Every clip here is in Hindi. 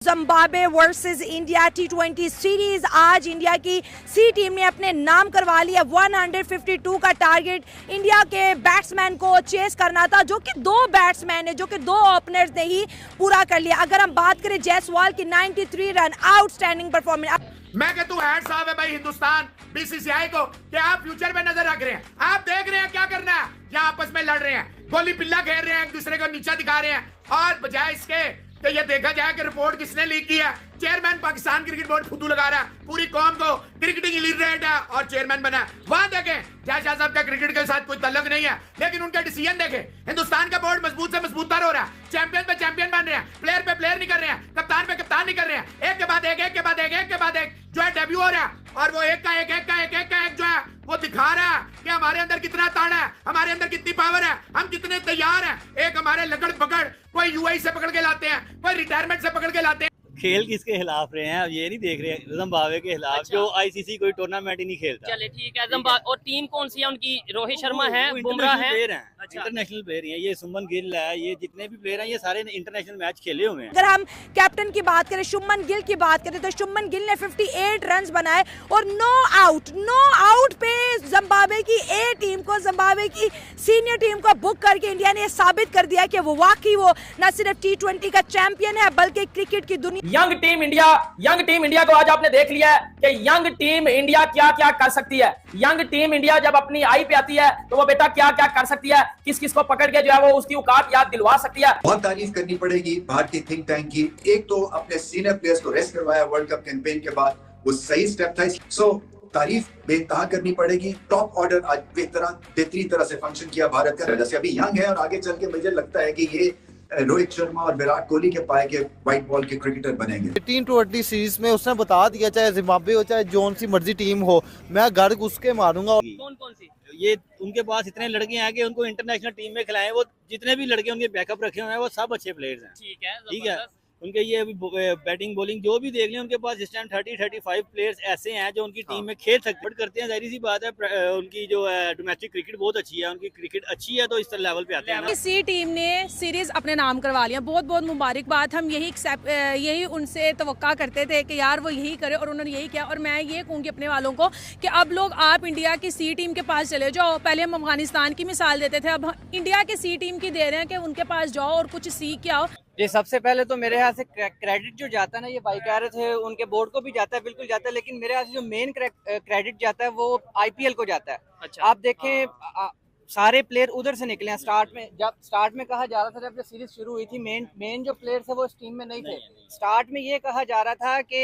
Zimbabwe versus India T20 series. आज इंडिया की सी टीम ने अपने नाम करवा लिया। 152 का टारगेट इंडिया के बैट्समैन को चेस करना था, जो कि दो बैट्समैन है, जो कि दो ओपनर्स ने ही पूरा कर लिया। अगर हम बात करें जायसवाल की 93 रन, आउटस्टैंडिंग परफॉर्मेंस। मैं कहता हूं हैट्स ऑफ है भाई हिंदुस्तान बीसीसीआई को कि आप फ्यूचर में नजर रख रहे हैं, आप देख रहे हैं क्या करना है, या आपस में लड़ रहे हैं, गोली पिल्ला खेल रहे हैं, एक दूसरे को नीचा दिखा रहे हैं, और बजाय इसके कि ये देखा जाए कि रिपोर्ट किसने लीक की है। चेयरमैन पाकिस्तान क्रिकेट बोर्ड फुद्दू लगा रहा है, पूरी कौम को क्रिकेटिंग इलिटरेट है और चेयरमैन बना। वहां देखें शाह साहब का क्रिकेट के साथ कोई ताल्लुक नहीं है, लेकिन उनका डिसीजन देखें। हिंदुस्तान का बोर्ड मजबूत से मजबूतर हो रहा है, चैंपियन पे चैंपियन बन रहे हैं, प्लेयर पे प्लेयर नहीं कर रहे हैं, कप्तान पे कप्तान नहीं कर रहे हैं। एक के बाद एक, एक के बाद एक, एक के बाद एक जो है डेब्यू हो रहा है, और वो एक का एक, एक का एक, एक का एक जो है वो दिखा रहा है कि हमारे अंदर कितना ताड़ा है, हमारे अंदर कितनी पावर है, हम कितने तैयार हैं। एक हमारे लगड़ पकड़, कोई यूएई से पकड़ के लाते हैं, कोई रिटायरमेंट से पकड़ के लाते हैं। खेल किसके खिलाफ रहे हैं अब ये नहीं देख रहे हैं, जिम्बाब्वे के खिलाफ। अच्छा। जो आईसीसी कोई टूर्नामेंट ही नहीं खेलता। चले ठीक है। जिम्बाब्वे और टीम कौन सी है उनकी? रोहित शर्मा है, बुमराह है, अच्छा। इंटरनेशनल प्लेयर हैं, ये सुमन गिल है, ये जितने भी प्लेयर हैं ये सारे इंटरनेशनल मैच खेले हुए हैं। अगर हम कैप्टन की बात करें, शुभमन गिल की बात करें, तो शुभमन गिल ने 58 रन बनाए और नो आउट पे जिम्बाब्वे की ए टीम को, जिम्बाब्वे की सीनियर टीम को बुक करके इंडिया ने साबित कर दिया कि वो वाकई वो न सिर्फ T20 का चैंपियन है बल्कि क्रिकेट की दुनिया। यंग टीम इंडिया को आज आपने देख लिया है कि यंग टीम इंडिया क्या क्या कर सकती है। यंग टीम इंडिया जब अपनी आई पे आती है तो वो बेटा क्या क्या कर सकती है, किस किस को पकड़ के जो है वो उसकी औकात याद दिलवा सकती है। बहुत तारीफ करनी पड़ेगी भारतीय थिंक टैंक की। एक तो अपने सीनियर प्लेयर्स को रेस्ट करवाया वर्ल्ड कप कैंपेन के बाद, वो सही स्टेप था। सो तारीफ बेतहा करनी पड़ेगी। टॉप ऑर्डर आज बेहतरीन तरह से फंक्शन किया भारत का। जैसे अभी यंग है और आगे चल के मुझे लगता है कि ये रोहित शर्मा और विराट कोहली के पाए के व्हाइट बॉल के क्रिकेटर बनेंगे। T20 सीरीज में उसने बता दिया, चाहे जिम्बाब्वे हो चाहे जोन सी मर्जी टीम हो, मैं घर घुस के मारूंगा। कौन कौन सी? ये उनके पास इतने लड़के हैं कि उनको इंटरनेशनल टीम में खिलाएं। वो जितने भी लड़के उनके बैकअप रखे हुए हैं वो सब अच्छे प्लेयर्स हैं। ठीक है। उनके ये अभी बैटिंग बॉलिंग जो भी देख लें, उनके पास इस टाइम 30-35 प्लेयर्स ऐसे हैं जो उनकी टीम में खेल सकते करते हैं। जाहिर सी बात है उनकी जो है डोमेस्टिक क्रिकेट बहुत अच्छी है, उनकी क्रिकेट अच्छी है तो इस तरह लेवल पे आते हैं। सी टीम ने सीरीज अपने नाम करवा लिया, बहुत बहुत मुबारकबाद। हम यही उनसे तवक्का करते थे कि यार वो यही करे और उन्होंने यही किया। और मैं ये कहूँगी अपने वालों को कि अब लोग आप इंडिया की सी टीम के पास चले जाओ। पहले हम अफगानिस्तान की मिसाल देते थे, अब इंडिया के सी टीम की दे रहे हैं कि उनके पास जाओ और कुछ सीख के आओ। ये सबसे पहले तो मेरे यहाँ से क्रेडिट जो जाता है ना, ये भाई कह रहे थे उनके बोर्ड को भी जाता है, बिल्कुल जाता है, लेकिन मेरे यहाँ से जो मेन क्रेडिट जाता है वो आईपीएल को जाता है। अच्छा। आप देखें सारे प्लेयर उधर से निकले हैं। स्टार्ट में कहा जा रहा था, जब ये सीरीज शुरू हुई थी, मेन जो प्लेयर थे वो इस टीम में नहीं थे। स्टार्ट में ये कहा जा रहा था कि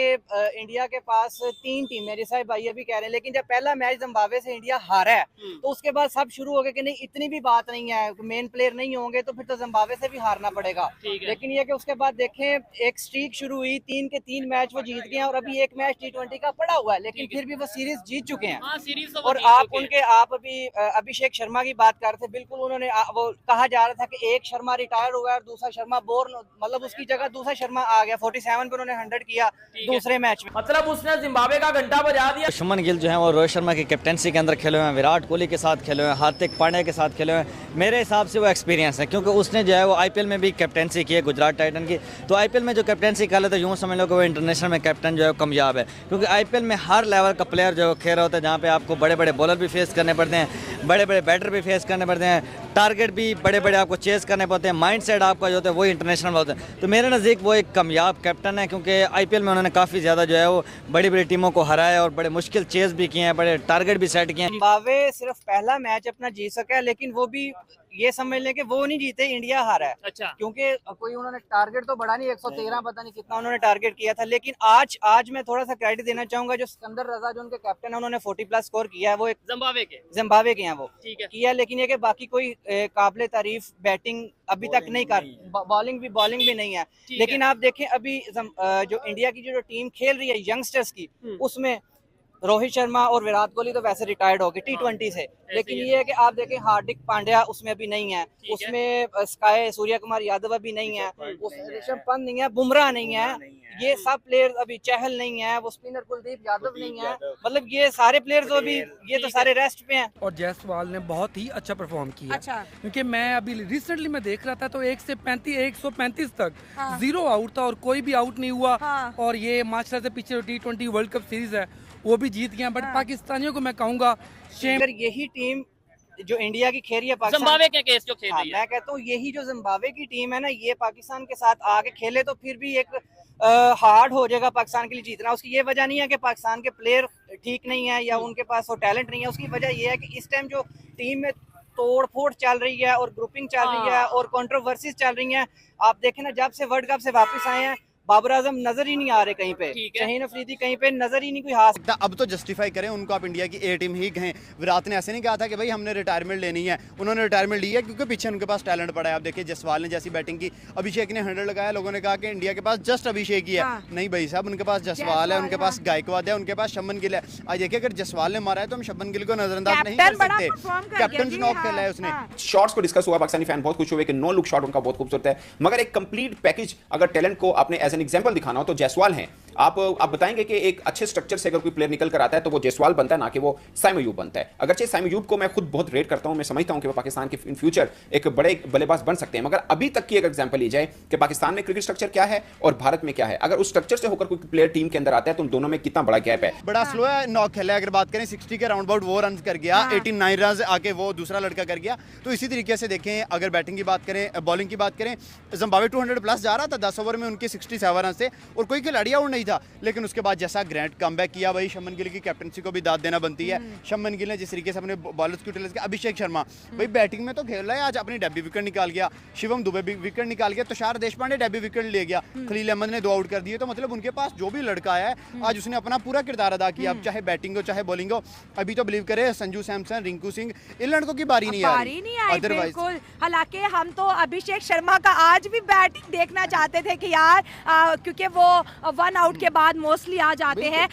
इंडिया के पास 3 टीम है, जैसा भाई अभी कह रहे हैं, लेकिन जब पहला मैच जिम्बाब्वे से इंडिया हारा है तो उसके बाद सब शुरू हो गए कि नहीं इतनी भी बात नहीं है, मेन प्लेयर नहीं होंगे तो फिर तो जिम्बाब्वे से भी हारना पड़ेगा। लेकिन ये कि उसके बाद देखें एक स्ट्रीक शुरू हुई, 3 के 3 मैच वो जीत गए और अभी एक मैच T20 का पड़ा हुआ है, लेकिन फिर भी वो सीरीज जीत चुके हैं। और आप अभी अभिषेक शर्मा की बात कर रहे थे, बिल्कुल उन्होंने वो कहा जा रहा था कि एक शर्मा रिटायर हो गया और दूसरा शर्मा मतलब उसकी जगह दूसरा शर्मा आ गया। 47 पे उन्होंने 100 किया दूसरे मैच में, मतलब उसने जिम्बाब्वे का घंटा बजा दिया। शुभमन गिल जो है वो रोहित शर्मा की कैप्टनसी के अंदर खेले हुए हैं, विराट कोहली के साथ खेले हुए हैं, हार्दिक पांड्या के साथ खेले हुए हैं। मेरे हिसाब से वो एक्सपीरियंस है, क्योंकि उसने जो है वो आईपीएल में भी कैप्टनसी की है गुजरात टाइटन की। तो आईपीएल में जो कैप्टनसी कर लेते यूँ समझ लो कि वो इंटरनेशनल में कैप्टन जो है कामयाब है, क्योंकि आईपीएल में हर लेवल का प्लेयर जो खेल रहा होता है, जहाँ पे आपको बड़े बड़े बॉलर भी फेस करने पड़ते हैं, बड़े बड़े बैटर भी फेस करने पड़ते हैं, टारगेट भी बड़े बड़े आपको चेस करने पड़ते हैं, माइंडसेट आपका जो होता है वो इंटरनेशनल होता है। तो मेरे नज़दीक वो एक कामयाब कैप्टन है, क्योंकि आईपीएल में उन्होंने काफ़ी ज़्यादा जो है वो बड़ी बड़ी टीमों को हराया और बड़े मुश्किल चेस भी किए हैं, बड़े टारगेट भी सेट किए हैं। जिम्बाब्वे सिर्फ पहला मैच अपना जीत सका है, लेकिन वो भी ये समझ लें कि वो नहीं जीते, इंडिया हारा है। अच्छा। क्योंकि कोई उन्होंने टारगेट तो बढ़ा नहीं, 113 पता नहीं कितना उन्होंने टारगेट किया था। लेकिन आज मैं थोड़ा सा क्रेडिट देना चाहूंगा जो सिकंदर रजा जो उनके कैप्टन है, उन्होंने 40+ स्कोर किया है। वो एक जिम्बाब्वे के हैं वो किया, लेकिन ये कि बाकी कोई काबिल तारीफ बैटिंग अभी तक नहीं कर, बॉलिंग भी नहीं है। लेकिन आप देखें अभी जो इंडिया की जो टीम खेल रही है यंगस्टर्स की, उसमें रोहित शर्मा और विराट कोहली तो वैसे रिटायर्ड हो गए T20 से, लेकिन ये है कि आप देखें हार्दिक पांड्या उसमें अभी नहीं है, उसमें स्काई सूर्य कुमार यादव अभी नहीं है, उसमें ऋषभ पंत नहीं है, बुमराह नहीं है। ये सब प्लेयर्स अभी चहल नहीं है, वो स्पिनर कुलदीप यादव नहीं है, मतलब ये सारे प्लेयर्स तो अभी ये तो सारे रेस्ट पे हैं। और जायसवाल ने बहुत ही अच्छा परफॉर्म किया। अच्छा। क्योंकि मैं अभी रिसेंटली मैं देख रहा था तो 135 तक 0 आउट था और कोई भी आउट नहीं हुआ। और ये माशाल्लाह से पीछे T20 वर्ल्ड कप सीरीज है वो भी जीत गया। बट पाकिस्तानियों को मैं कहूँगा अगर यही टीम जो इंडिया की खेल रही है पाकिस्तान, जिम्बाब्वे के केस जो खेल रही है, मैं कहता हूँ यही जो जिम्बाब्वे की टीम है ना, ये पाकिस्तान के साथ आके खेले तो फिर भी एक हार्ड हो जाएगा पाकिस्तान के लिए जीतना। उसकी ये वजह नहीं है कि पाकिस्तान के प्लेयर ठीक नहीं है या उनके पास वो टैलेंट नहीं है, उसकी वजह ये है कि इस टाइम जो टीम में तोड़ फोड़ चल रही है और ग्रुपिंग चल रही है और कंट्रोवर्सीज चल रही हैं। आप देखें ना, जब से वर्ल्ड कप से वापस आए हैं बाबर आजम नजर ही नहीं आ रहे कहीं पे, शहीन अफरीदी कहीं पे नजर ही नहीं कोई हाथ। अब तो जस्टिफाई करें उनको, आप इंडिया की ए टीम ही कहें। विराट ने ऐसे नहीं कहा था कि भाई हमने रिटायरमेंट लेनी है, उन्होंने रिटायरमेंट ली है क्योंकि पीछे उनके पास टैलेंट पड़ा है। आप देखिए जायसवाल ने जैसी बैटिंग की, अभिषेक ने 100 लगाया, लोगों ने कहा कि इंडिया के पास जस्ट अभिषेक ही है। नहीं भाई साहब, उनके पास जायसवाल है, उनके पास गायकवाद है, उनके पास शुभमन गिल है। आज देखिए अगर जायसवाल ने मारा है तो हम शुभमन गिल को नजरअंदाज नहीं कर सकते। कैप्टन नॉक खेला है उसने। शॉट्स को डिस्कस हुआ, पाकिस्तानी फैन बहुत खुश हुए कि नो लुक शॉट उनका बहुत खूबसूरत है, मगर एक कंप्लीट पैकेज अगर टैलेंट को आपने एज एन एग्जांपल दिखाना हो तो जायसवाल हैं। आप बताएंगे कि एक अच्छे स्ट्रक्चर से अगर कोई प्लेयर निकल कर आता है तो वो जायसवाल बनता है, ना कि वो साइम अयूब बनता है। अगरचे साइम अयूब को मैं खुद बहुत रेट करता हूं, मैं समझता हूं कि वो पाकिस्तान के इन फ्यूचर एक बड़े बल्लेबाज बन सकते हैं, मगर अभी तक की अगर एग्जांपल ली जाए कि पाकिस्तान में क्रिकेट स्ट्रक्चर क्या है और भारत में क्या है, अगर उस स्ट्रक्चर से होकर कोई प्लेयर टीम के अंदर आता है तो उन दोनों में कितना बड़ा गैप है। बड़ा स्लो है नॉक खेला है। अगर बात करें 60 के राउंड अबाउट वो रन कर गया, 89 रन आके वो दूसरा लड़का कर गया। तो इसी तरीके से देखें, अगर बैटिंग की बात करें, बॉलिंग की बात करें, जिम्बाब्वे 200 प्लस जा रहा था 10 ओवर में उनके 67 रन से और कोई खिलाड़ी आउट नहीं था। लेकिन उसके बाद जैसा ग्रैंड कमबैक किया, भाई शुभमन गिल की कैप्टनसी को भी दाद देना बनती है। शुभमन गिल ने जिस तरीके से अपने बॉलर्स को यूटिलाइज किया, अभिषेक शर्मा भाई बैटिंग में तो खेल रहा है, आज अपनी डेब्यू विकेट निकाल गया, शिवम दुबे भी विकेट निकाल गया, तुषार देशपांडे डेब्यू विकेट ले गया, खलील अहमद ने 2 आउट कर दिए। तो मतलब उनके पास जो भी लड़का आया है आज उसने अपना पूरा किरदार अदा किया, अब चाहे बैटिंग हो चाहे बॉलिंग हो। अभी तो बिलीव करे संजू सैमसन, रिंकू सिंह, इन लड़कों की बारी नहीं आई बिल्कुल। हालांकि हम तो अभिषेक शर्मा का आज भी बैटिंग देखना चाहते थे कि यार क्योंकि वो 1 आउट के बाद मोस्टली आ जाते हैं।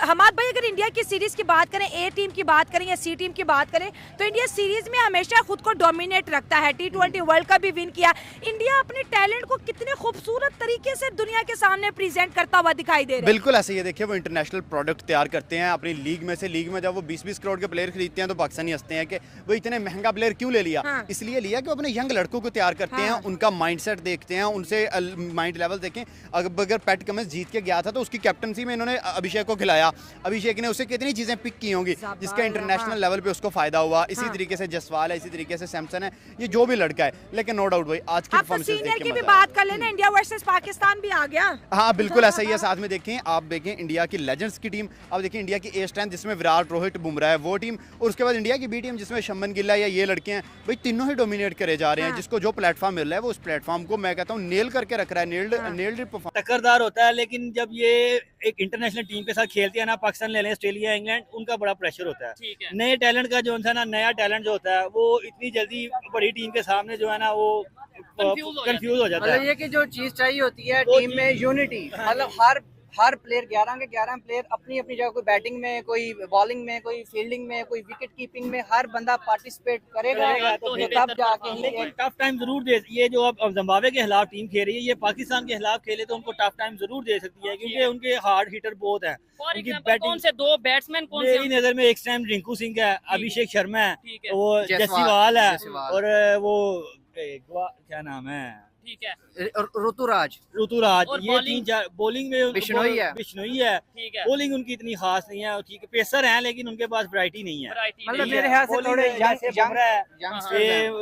हमाद भाई, अगर इंडिया की सीरीज की बात करें, ए टीम की बात करें या सी टीम की बात करें, तो इंडिया सीरीज में हमेशा खुद को डोमिनेट रखता है। T20 वर्ल्ड कप भी विन किया। इंडिया अपने टैलेंट को कितने खूबसूरत तरीके से दुनिया के सामने प्रेजेंट करता हुआ दिखाई दे रहा है। बिल्कुल ऐसे ही देखिए, वो इंटरनेशनल प्रोडक्ट तैयार करते हैं अपनी लीग में से। लीग में जब वो 20-20 करोड़ के प्लेयर खरीदते हैं तो पाकिस्तानी हंसते हैं कि वो इतने महंगा प्लेयर क्यों ले लिया। इसलिए लिया कि वो अपने यंग लड़कों को तैयार करते हैं, उनका माइंडसेट देखते हैं, उनसे माइंड लेवल देखें। अगर पैट कमिंस जीत के गया था तो उसकी कैप्टनसी में इन्होंने अभिषेक को खिलाया। अभिषेक ने उसे कितनी चीजें पिक की होंगी जिसका इंटरनेशनल लेवल पे उसको फायदा हुआ। इसी तरीके से जायसवाल है, इसी तरीके से सैमसन है, ये जो भी लड़का है। लेकिन नो डाउट भाई आज की परफॉर्मेंस सीनियर की भी बात कर लेना, इंडिया वर्सेस पाकिस्तान भी आ गया। हाँ बिल्कुल ऐसा ही है। साथ में देखें, आप देखें इंडिया की लेजेंड्स की टीम, आप देखें इंडिया की ए स्ट्रेंथ जिसमें विराट, रोहित, बुमराह है वो टीम, और उसके बाद इंडिया की बी टीम जिसमें शुभमन गिल या ये लड़के हैं, भाई तीनों ही डोमिनेट करे जा रहे हैं। जिसको जो प्लेटफॉर्म मिल रहा है वो उस प्लेटफॉर्म को मैं कहता हूँ नेल करके रख रहा है, नेल्ड परफॉर्म। टक्करदार होता है, लेकिन जब ये एक इंटरनेशनल टीम के साथ खेलती है ना, पाकिस्तान ले लें, ऑस्ट्रेलिया, इंग्लैंड, उनका बड़ा प्रेशर होता है। नए टैलेंट का जो है ना, नया टैलेंट जो होता है वो इतनी जल्दी बड़ी टीम के सामने जो है ना वो कंफ्यूज हो जाता है। मतलब ये कि जो चीज चाहिए होती है टीम में यूनिटी, मतलब हर प्लेयर 11 के 11 प्लेयर अपनी अपनी जगह, कोई बैटिंग में, कोई बॉलिंग में, कोई फील्डिंग में, कोई विकेट कीपिंग में, हर बंदा पार्टिसिपेट करेगा तो तब जाके टफ टाइम जरूर दे। ये जो अब जिम्बाब्वे के खिलाफ टीम खेल रही है, ये पाकिस्तान के खिलाफ खेले तो उनको टफ टाइम जरूर दे सकती है, क्योंकि उनके हार्ड हिटर बहुत है। उनकी बैटिंग कौन से 2 बैट्समैन कौन से? मेरी नजर में एक टाइम रिंकू सिंह है, अभिषेक शर्मा है, वो जायसवाल है, और वो क्या नाम है, ठीक है, ऋतुराज, ये 3-4 बॉलिंग में बिश्नोई है, ठीक है। बॉलिंग उनकी इतनी खास नहीं है, ठीक है, पेसर हैं लेकिन उनके पास वैरायटी नहीं है। मतलब मेरे ख्याल से थोड़े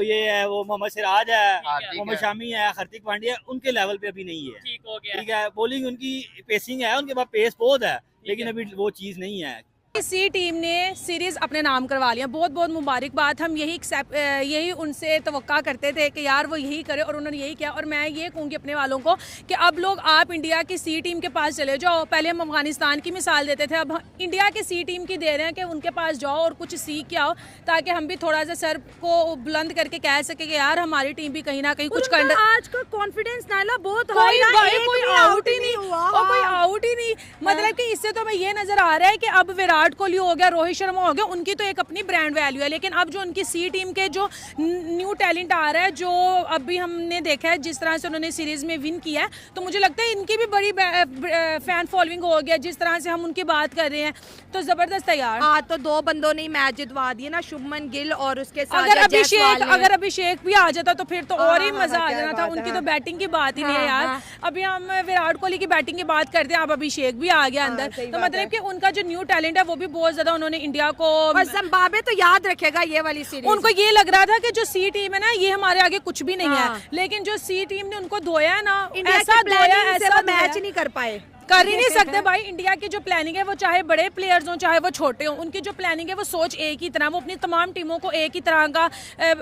ये है, वो मोहम्मद सिराज है, मोहम्मद शामी है, हार्दिक पांड्या, उनके लेवल पे अभी नहीं है। ठीक है, बॉलिंग उनकी पेसिंग है, उनके पास पेस बहुत है, लेकिन अभी वो चीज नहीं है। सी टीम ने सीरीज अपने नाम करवा लिया, बहुत बहुत मुबारकबाद। हम यही उनसे तवक्का करते थे कि यार वो यही करे और उन्होंने यही किया। और मैं ये कहूँगी अपने वालों को कि अब लोग आप इंडिया की सी टीम के पास चले जाओ। पहले हम अफगानिस्तान की मिसाल देते थे, अब इंडिया के सी टीम की दे रहे हैं कि उनके पास जाओ और कुछ सीख के आओ, ताकि हम भी थोड़ा सा सर को बुलंद करके कह सके कि यार हमारी टीम भी कहीं ना कहीं कुछ कर। आज का कॉन्फिडेंस नाला बहुत कोई आउट ही नहीं, मतलब कि इससे तो हमें ये नजर आ रहा है कि अब विराट कोहली हो गया, रोहित शर्मा हो गया, उनकी तो एक अपनी ब्रांड वैल्यू है, लेकिन अब जो उनकी सी टीम के जो न्यू टैलेंट आ रहा है, जो अभी हमने देखा है जिस तरह से उन्होंने सीरीज में विन किया है, तो मुझे लगता है इनकी भी बड़ी फैन फॉलोइंग हो गया। जिस तरह से हम उनकी बात कर रहे हैं तो जबरदस्त है यार। हाँ, तो दो बंदों ने मैच जितवा दिए ना, शुभमन गिल और उसके साथ अगर अभिषेक भी आ जाता तो फिर तो और ही मजा आ जाना था। उनकी तो बैटिंग की बात ही नहीं है यार। अभी हम विराट कोहली की बैटिंग की बात करते हैं, अब अभिषेक भी आ गया अंदर, तो मतलब कि उनका जो न्यू टैलेंट है वो भी बहुत ज्यादा उन्होंने इंडिया को, और जिम्बाब्वे तो याद रखेगा ये वाली सीरीज। उनको ये लग रहा था कि जो सी टीम है ना ये हमारे आगे कुछ भी नहीं है, लेकिन जो सी टीम ने उनको धोया ना, ऐसा मैच नहीं कर पाए, कर ही नहीं सकते भाई। इंडिया की जो प्लानिंग है वो चाहे बड़े प्लेयर्स हों चाहे वो छोटे हों, उनकी जो प्लानिंग है वो सोच एक ही तरह, वो अपनी तमाम टीमों को एक ही तरह का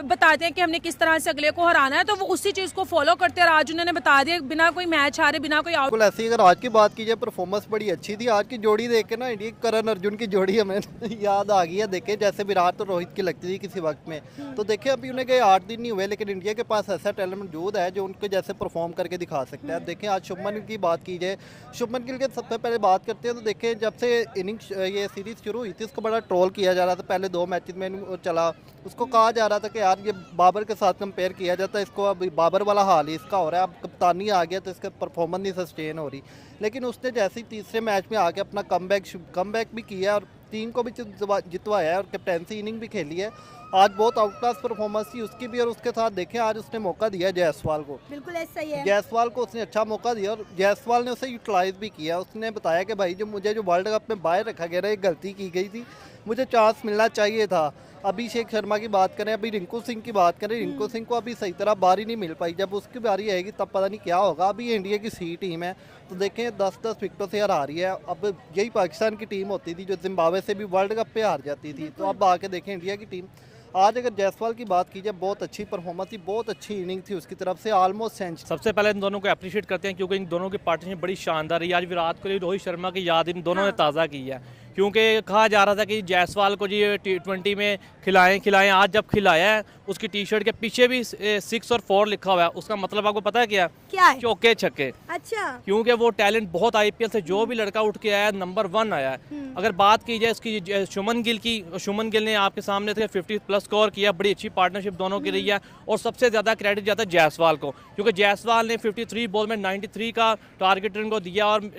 बताते हैं कि हमने किस तरह से अगले को हराना है, तो वो उसी चीज को फॉलो करते हैं। और आज उन्होंने बता दिया बिना कोई मैच हारे, बिना कोई आउट। बिल्कुल ऐसी अगर आज की बात की जाए, परफॉर्मेंस बड़ी अच्छी थी। आज की जोड़ी देख के ना इंडिया करण अर्जुन की जोड़ी हमें याद आ गई है। देखे जैसे विराट और रोहित की लगती थी किसी वक्त में, तो देखे अभी उन्हें गए 8 दिन नहीं हुए, लेकिन इंडिया के पास ऐसा टैलेंट मौजूद है जो उनके जैसे परफॉर्म करके दिखा सकता है। देखें आज शुभमन गिल की बात की जाए, शुभमन गिल के सबसे पहले बात करते हैं तो देखें जब से इनिंग्स ये सीरीज शुरू हुई थी उसको बड़ा ट्रोल किया जा रहा था। पहले 2 मैचेस में चला, उसको कहा जा रहा था कि यार ये बाबर के साथ कंपेयर किया जाता है, इसको अब बाबर वाला हाल ही इसका हो रहा है, अब कप्तानी आ गया तो इसका परफॉर्मेंस नहीं सस्टेन हो रही। लेकिन उसने जैसे ही तीसरे मैच में आके अपना कमबैक भी किया और टीम को भी जितवाया है और कैप्टेंसी इनिंग भी खेली है। आज बहुत आउट क्लास परफॉर्मेंस थी उसकी भी, और उसके साथ देखें आज उसने मौका दिया जायसवाल को। बिल्कुल ऐसा ही है, जायसवाल को उसने अच्छा मौका दिया और जायसवाल ने उसे यूटिलाइज भी किया। उसने बताया कि भाई जो मुझे जो वर्ल्ड कप में बाहर रखा गया एक गलती की गई थी, मुझे चांस मिलना चाहिए था। अभिषेक शर्मा की बात करें, अभी रिंकू सिंह की बात करें, रिंकू सिंह को अभी सही तरह बारी नहीं मिल पाई, जब उसकी बारी आएगी तब पता नहीं क्या होगा। अभी इंडिया की सी टीम है तो देखें 10-10 विकेटों से हरा रही है। अब यही पाकिस्तान की टीम होती थी जो जिम्बाब्वे से भी वर्ल्ड कप पे हार जाती थी, तो अब आके देखें इंडिया की टीम। आज अगर जायसवाल की बात की जाए, बहुत अच्छी परफॉर्मेंस थी, बहुत अच्छी इनिंग थी उसकी तरफ से, ऑलमोस्ट सेंचुरी। सबसे पहले इन दोनों को अप्रिशिएट करते हैं क्योंकि इन दोनों की पार्टनरशिप बड़ी शानदार रही। आज विराट कोहली रोहित शर्मा की याद इन दोनों ने ताज़ा की है, क्योंकि कहा जा रहा था कि जायसवाल को जी T20 में खिलाएं। आज जब खिलाया है उसकी टी शर्ट के पीछे भी 6 और 4 लिखा हुआ है, उसका मतलब आपको पता है क्या है? चौके छक्के। अच्छा, क्योंकि वो टैलेंट बहुत IPL से जो भी लड़का उठ के आया है नंबर 1 आया है। अगर बात की जाए इसकी शुभमन गिल की, शुभमन गिल ने आपके सामने 50+ स्कोर किया, बड़ी अच्छी पार्टनरशिप दोनों की रही है। और सबसे ज़्यादा क्रेडिट जाता है जायसवाल को, क्योंकि जायसवाल ने 53 बॉल में 93 का टारगेट इनको दिया और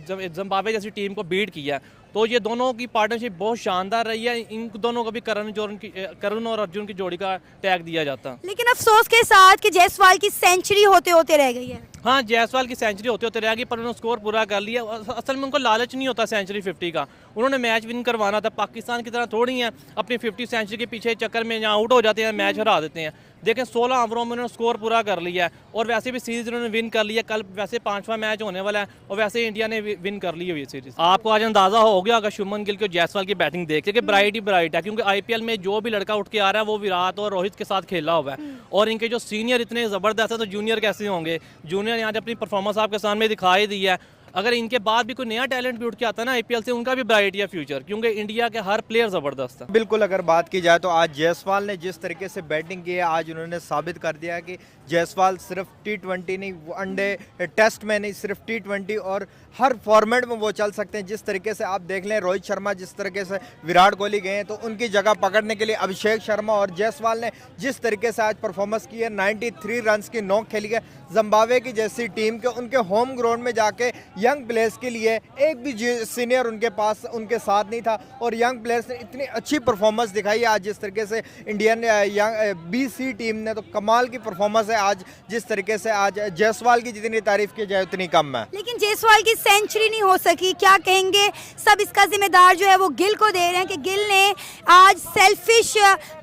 जिम्बाब्वे जैसी टीम को बीट किया। तो ये दोनों की पार्टनरशिप बहुत शानदार रही है। इन दोनों को भी करण और अर्जुन की जोड़ी का टैग दिया जाता है। लेकिन अफसोस के साथ कि जायसवाल की सेंचुरी होते होते रह गई है। हाँ, जायसवाल की सेंचुरी होते होते रह गई, पर उन्होंने स्कोर पूरा कर लिया। असल में उनको लालच नहीं होता सेंचुरी 50 का, उन्होंने मैच विन करवाना था। पाकिस्तान की तरह थोड़ी है अपनी 50 सेंचुरी के पीछे चक्कर में यहाँ आउट हो जाते हैं, मैच हरा देते हैं। देखें 16 ओवरों में उन्होंने स्कोर पूरा कर लिया है और वैसे भी सीरीज उन्होंने विन कर लिया। कल वैसे 5वां मैच होने वाला है और वैसे इंडिया ने विन कर ली हुई सीरीज। आपको आज अंदाजा हो गया अगर शुभमन गिल और जायसवाल की बैटिंग देख के ब्राइट ही ब्राइट है, क्योंकि IPL में जो भी लड़का उठ के आ रहा है वो विराट और रोहित के साथ खेला हुआ है। और इनके जो सीनियर इतने ज़बरदस्त है तो जूनियर कैसे होंगे। जूनियर यहाँ अपनी परफॉर्मेंस आपके सामने दिखाई दी है। अगर इनके बाद भी कोई नया टैलेंट भी उठ के आता है ना IPL से, उनका भी ब्राइट है फ्यूचर, क्योंकि इंडिया के हर प्लेयर ज़बरदस्त है। बिल्कुल, अगर बात की जाए तो आज जायसवाल ने जिस तरीके से बैटिंग की है, आज उन्होंने साबित कर दिया कि जायसवाल सिर्फ T20 नहीं, वनडे टेस्ट में नहीं, सिर्फ T20 और हर फॉर्मेट में वो चल सकते हैं। जिस तरीके से आप देख लें रोहित शर्मा जिस तरीके से विराट कोहली गए हैं, तो उनकी जगह पकड़ने के लिए अभिषेक शर्मा और जायसवाल ने जिस तरीके से आज परफॉर्मेंस की है, 93 रन्स की नॉक खेली है। जिम्बाब्वे की जैसी टीम के उनके होम ग्राउंड में जाके यंग प्लेयर्स के लिए एक भी सीनियर उनके पास उनके साथ नहीं था और यंग प्लेयर्स ने इतनी अच्छी परफॉर्मेंस दिखाई है। आज जिस तरीके से इंडियन BC टीम ने तो कमाल की परफॉर्मेंस है। आज जिस तरीके से आज जायसवाल की जितनी तारीफ की जाए उतनी कम है। लेकिन जायसवाल की सेंचुरी नहीं हो सकी, क्या कहेंगे? सब इसका जिम्मेदार जो है वो गिल को दे रहे हैं कि गिल ने आज सेल्फिश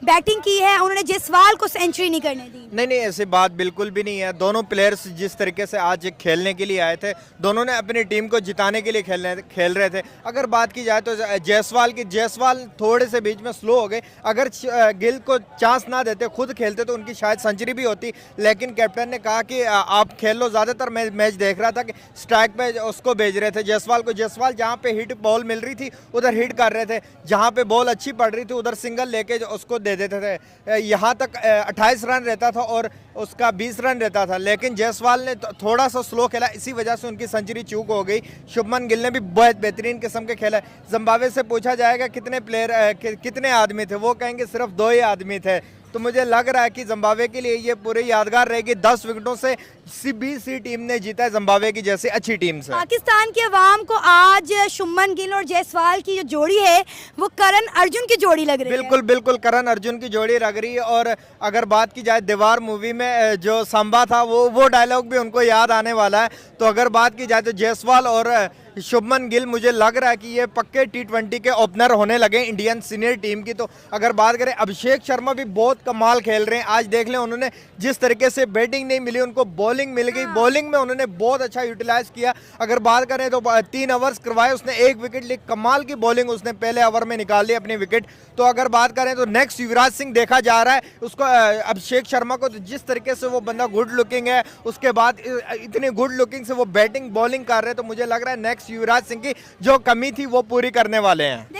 बैटिंग की है, उन्होंने जायसवाल को सेंचुरी नहीं करने दी। नहीं, ऐसी बात बिल्कुल भी नहीं है। दोनों प्लेयर्स जिस तरीके से आज खेलने के लिए आए थे, दोनों ने अपनी टीम को जिताने के लिए खेल रहे थे। अगर बात की जाए तो जायसवाल थोड़े से बीच में स्लो हो गए। अगर गिल को चांस ना देते, खुद खेलते तो उनकी शायद सेंचुरी भी होती। लेकिन कैप्टन ने कहा कि आप खेल लो। ज़्यादातर मैच देख रहा था कि स्ट्राइक पे उसको भेज रहे थे जायसवाल को। जायसवाल जहाँ पे हिट बॉल मिल रही थी उधर हिट कर रहे थे, जहाँ पे बॉल अच्छी पड़ रही थी उधर सिंगल लेके उसको दे देते थे। यहाँ तक 28 रन रहता था और उसका 20 रन रहता था। लेकिन जायसवाल ने थोड़ा सा स्लो खेला, इसी वजह से उनकी सेंचुरी चूक हो गई। शुभमन गिल ने भी बहुत बेहतरीन किस्म के खेला। जिम्बाब्वे से पूछा जाएगा कितने प्लेयर कितने आदमी थे, वो कहेंगे सिर्फ 2 ही आदमी थे। तो मुझे लग रहा है कि जिम्बाब्वे के लिए ये पूरी यादगार रहेगी। 10 विकेटों से CBC टीम ने जीता है जिम्बाब्वे की जैसी अच्छी टीम से। पाकिस्तान के अवाम को आज शुभमन गिल और जायसवाल की जो जोड़ी है वो करण अर्जुन की जोड़ी लग रही है। बिल्कुल बिल्कुल करण अर्जुन की जोड़ी लग रही है। और अगर बात की जाए दीवार मूवी में जो सांबा था वो डायलॉग भी उनको याद आने वाला है। तो अगर बात की जाए तो जायसवाल और शुभमन गिल मुझे लग रहा है कि ये पक्के T20 के ओपनर होने लगे इंडियन सीनियर टीम की। तो अगर बात करें अभिषेक शर्मा भी बहुत कमाल खेल रहे हैं। आज देख लें उन्होंने जिस तरीके से बैटिंग नहीं मिली उनको बॉलिंग मिल गई, बॉलिंग में उन्होंने बहुत अच्छा यूटिलाइज किया। अगर बात करें तो 3 ओवर्स करवाए उसने, 1 विकेट ली, कमाल की बॉलिंग उसने पहले ओवर में निकाल ली अपनी विकेट। तो अगर बात करें तो नेक्स्ट युवराज सिंह देखा जा रहा है उसको, अभिषेक शर्मा को। तो जिस तरीके से वो बंदा गुड लुकिंग है, उसके बाद इतनी गुड लुकिंग से वो बैटिंग बॉलिंग कर रहे हैं, तो मुझे लग रहा है नेक्स्ट युवराज सिंह की जो कमी थी वो पूरी करने वाले हैं।